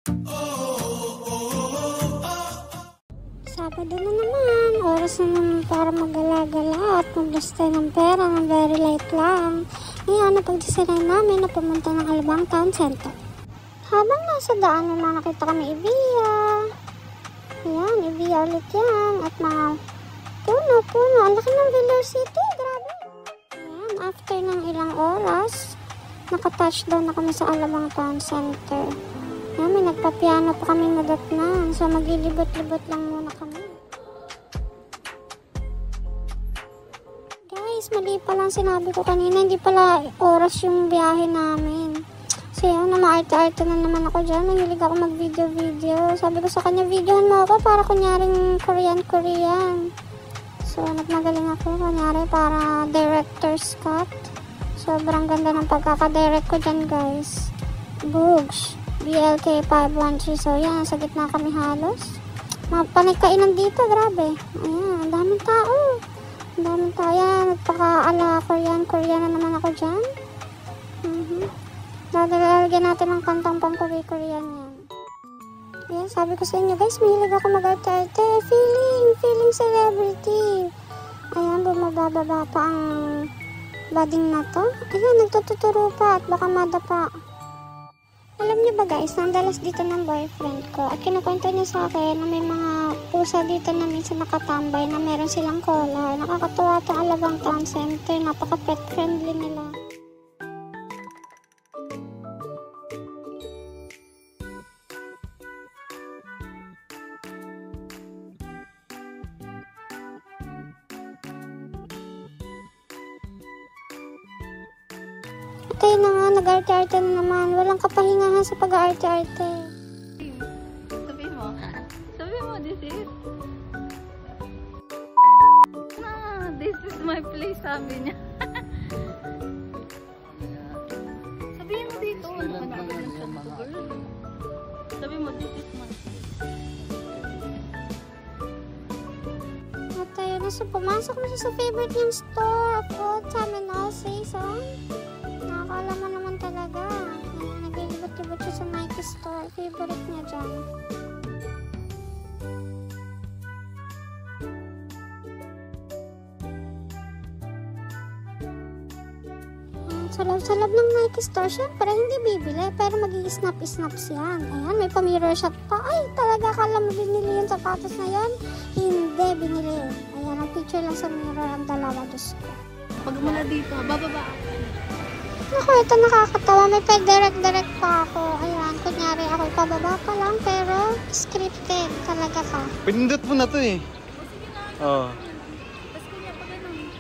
Sabado na naman, oras na naman para mag-gala-gala at magbasta ng pera ng very light lang. Ngayon, napagdesiran namin na pumunta ng Alabang Town Center. Habang nasa daan na nakita kami Evia. Ayan, Evia ulit yan. At mga puno. Ang laki ng Villor City, grabe. Ayan, after ng ilang oras, naka-touchdown na kami sa Alabang Town Center. Ayan, may nagpa-piano pa kami nadatnan. So, maglilibot-libot lang muna kami. Guys, mali pa lang sinabi ko kanina. Hindi pala oras yung biyahe namin. So, yun, maarte-arte na naman ako dyan. Mahilig ako mag-video-video. Sabi ko sa kanya, videohan mo ako para kunyaring Korean. So, nagmagaling ako. Kunyari para director's cut. Sobrang ganda ng pagkakadirect ko dyan, guys. Boogs. BLK 513. So, yan. Sa gitna kami halos. Mga panagkainan dito. Grabe. Ayan. Ang daming tao. Yan. Nagpaka-ala Korean na naman ako dyan. Lalagyan natin ng kantang pang Korean yan. Ayan. Sabi ko sa inyo, guys. Mahilig ako mag-arte-arte. Feeling celebrity. Ayan. Bumababa pa ang bading na to. Ayan. Nagtututuro pa at baka madapa. Alam niyo ba guys, nandalas dito ng boyfriend ko at kinukwento niya sa akin na may mga pusa dito na minsan nakatambay na meron silang collar. Nakakatuwa itong Alabang Town Center, napaka-pet friendly nila. At ayun na nga, nag-arte-arte na naman. Walang kapahingahan sa pag-arte-arte. Sabi mo, this is my place, sabi niya. Sabihin mo dito, sabi mo, this is my place. At ayun na, so pumasok na siya sa favorite niyang store of all time and all season. Nakakala mo naman talaga. Naglilibot-libot siya sa Nike store. Favorite niya dyan. Sa loob ng Nike store, syempre hindi bibili. Pero mag-i-snap-snaps yan. Ayan, may pa-mirror shot pa. Ay, talaga akala mo binili yung sapatos na yan? Hindi binili. Ayan, nag-picture lang sa mirror ang dalawa. Diyos ko. Pag mula dito, bababa. Ako, ito nakakatawa. May pag-direct pa ako. Ayan, kunyari ako pababa pa lang, pero scripted talaga ka. Pinindot mo na to eh. Oo. Tapos kunya pa ganun.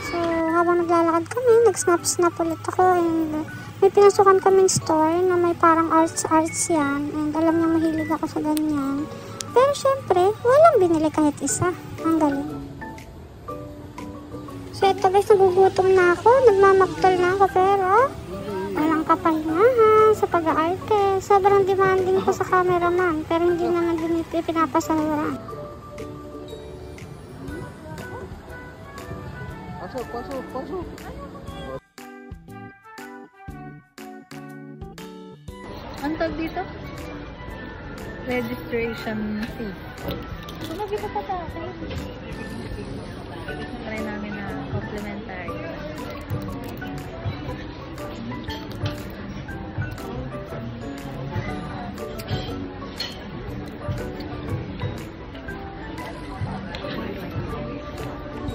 So, habang naglalakad kami, nag-snap ulit ako. And may pinasukan kaming store na may parang arts yan. And alam niya mahilig ako sa ganyan. Pero syempre, walang binili kahit isa. Ang galing. So ito guys, nagugutom na ako. Nagmamaktol na ako pero walang kapahingahan sa pag-aarte. Sobrang demanding ko sa cameraman pero hindi naman pinapasahuran. Pasok. Ang tag dito? Registration fee. Sumagi pa sa akin. Try namin na complimentary.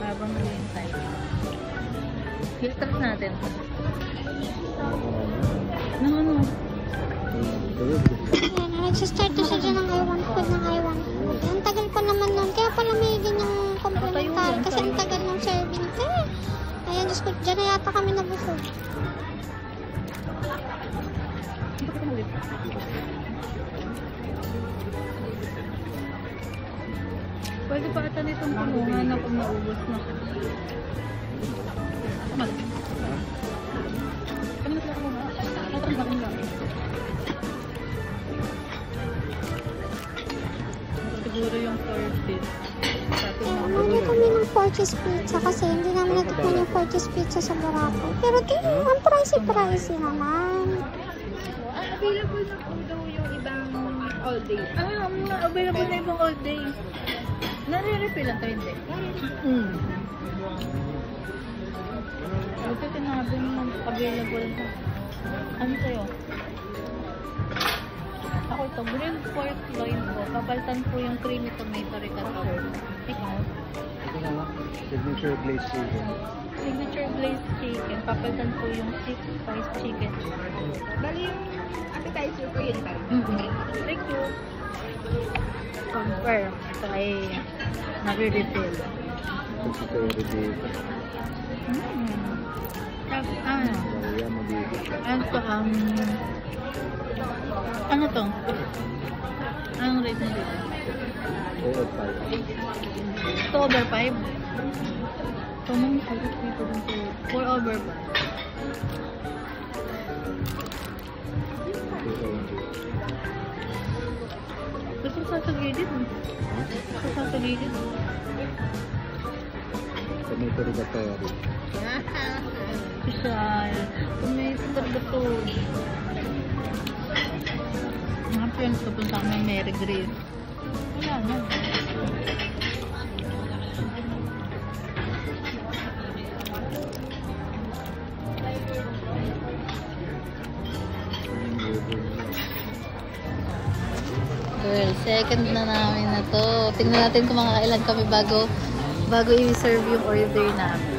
Habang nag-intay. Filters natin. Ano? Ayan, nagsistart na siya dyan ng I1 food. Ang tagal pa naman nun. Kaya pala may ganyang complimentary. Kasi ang tagal ng serving. Ayan, Diyos ko, dyan na yata kami nabusog. Pwede pa ata nitong punuhan na kung naubos na. Siguro yung 4 feet. Ayan, mali kami ng 4 cheese pizza kasi hindi namin natikman yung 4 cheese pizza sa Boracay. Pero tingin, ang pricey naman. Available na po daw yung ibang all day. Available na ibang all day. Nare-refill lang tayo, hindi? Ito tinabi mo available na. Ano sa'yo? Ako ito, grilled pork loin po. Papalitan po yung creamy tomato ricotta. Ikaw? Signature glazed chicken. Signature glazed chicken. Papalitan po yung 6 spice chicken. Bali yung appetizer ko yun ba? Thank you. Confirm. Ito ay nag-refill. Vegetarian dito. Tapos, ano? Kaya mabibig. Ano to? Anong rate na dito? 2 over 5? Ito mong sagot dito dito. 4 over 5. Gusto ko sasagilid. Tomato rigatari. Special. Tomato talaga to. Mga friends ko punta kami Mary Grace. Wala na. Girl, second na namin na to. Tingnan natin kung makakailan kami bago i-serve yung order namin.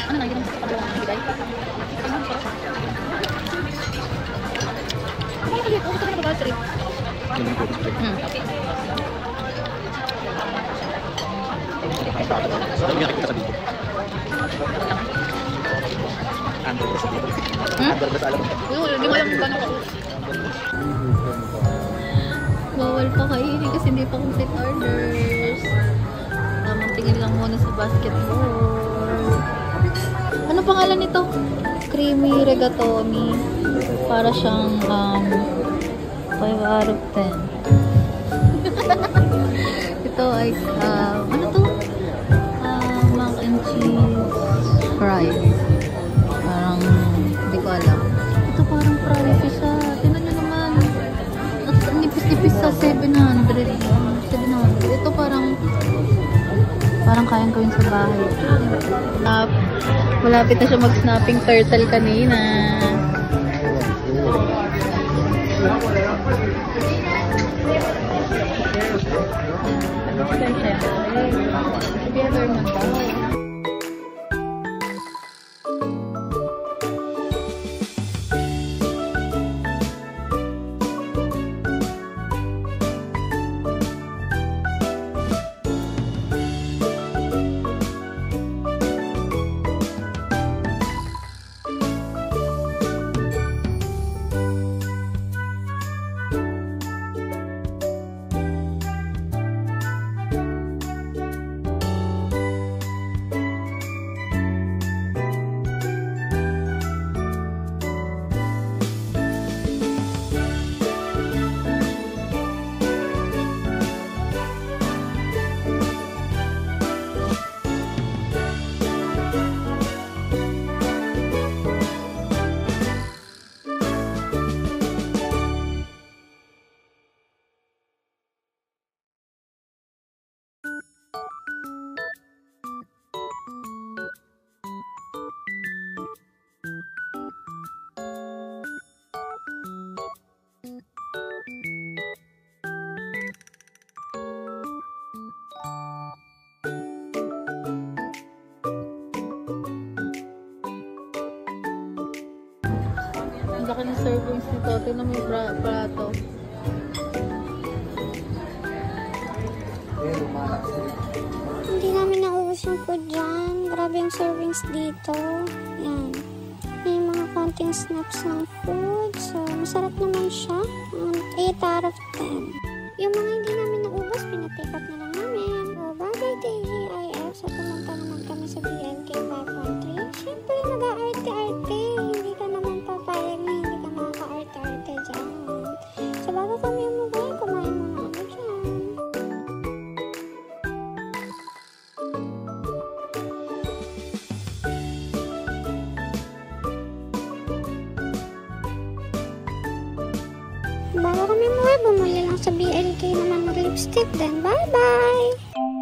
Ano na yun? Ano bigay? Ano na dito? Gusto ko na mag-trip. Hindi mo alam kung gano'n ako. Bawal pa kainin kasi hindi pa complete orders. Tamang tingin lang muna sa basketball. Ano pangalan nito? Creamy rigatoni. Para siyang 5 out of 10. Ito ay ano to? Mac and cheese fries. Parang hindi ko alam. Ito parang fries siya. Tingnan nyo naman. At nipis-nipis sa 700. Ito parang kayang gawin sa bahay. Malapit na siya mag-snapping turtle kanina. Together na daw. Ang laki ng servings nito. Tingnan mo yung plato. Hindi namin naubos yung food dyan. Grabe yung servings dito. Yan. May mga konting snaps ng food. So, masarap naman siya. 8 out of 10. Yung mga hindi namin naubos, pinapick up na lang namin. So, bagay DGIF. So, pumunta naman kami sa BNK 513. Siyempre, nag-aarte-arte. Hindi ka naman papayag na hindi ka makaka-arte-arte dyan. So, bago kami umuwi, kumain muna kami dyan. kami umuwi, bumuli lang sa BNK naman ng lipstick. Then, bye-bye!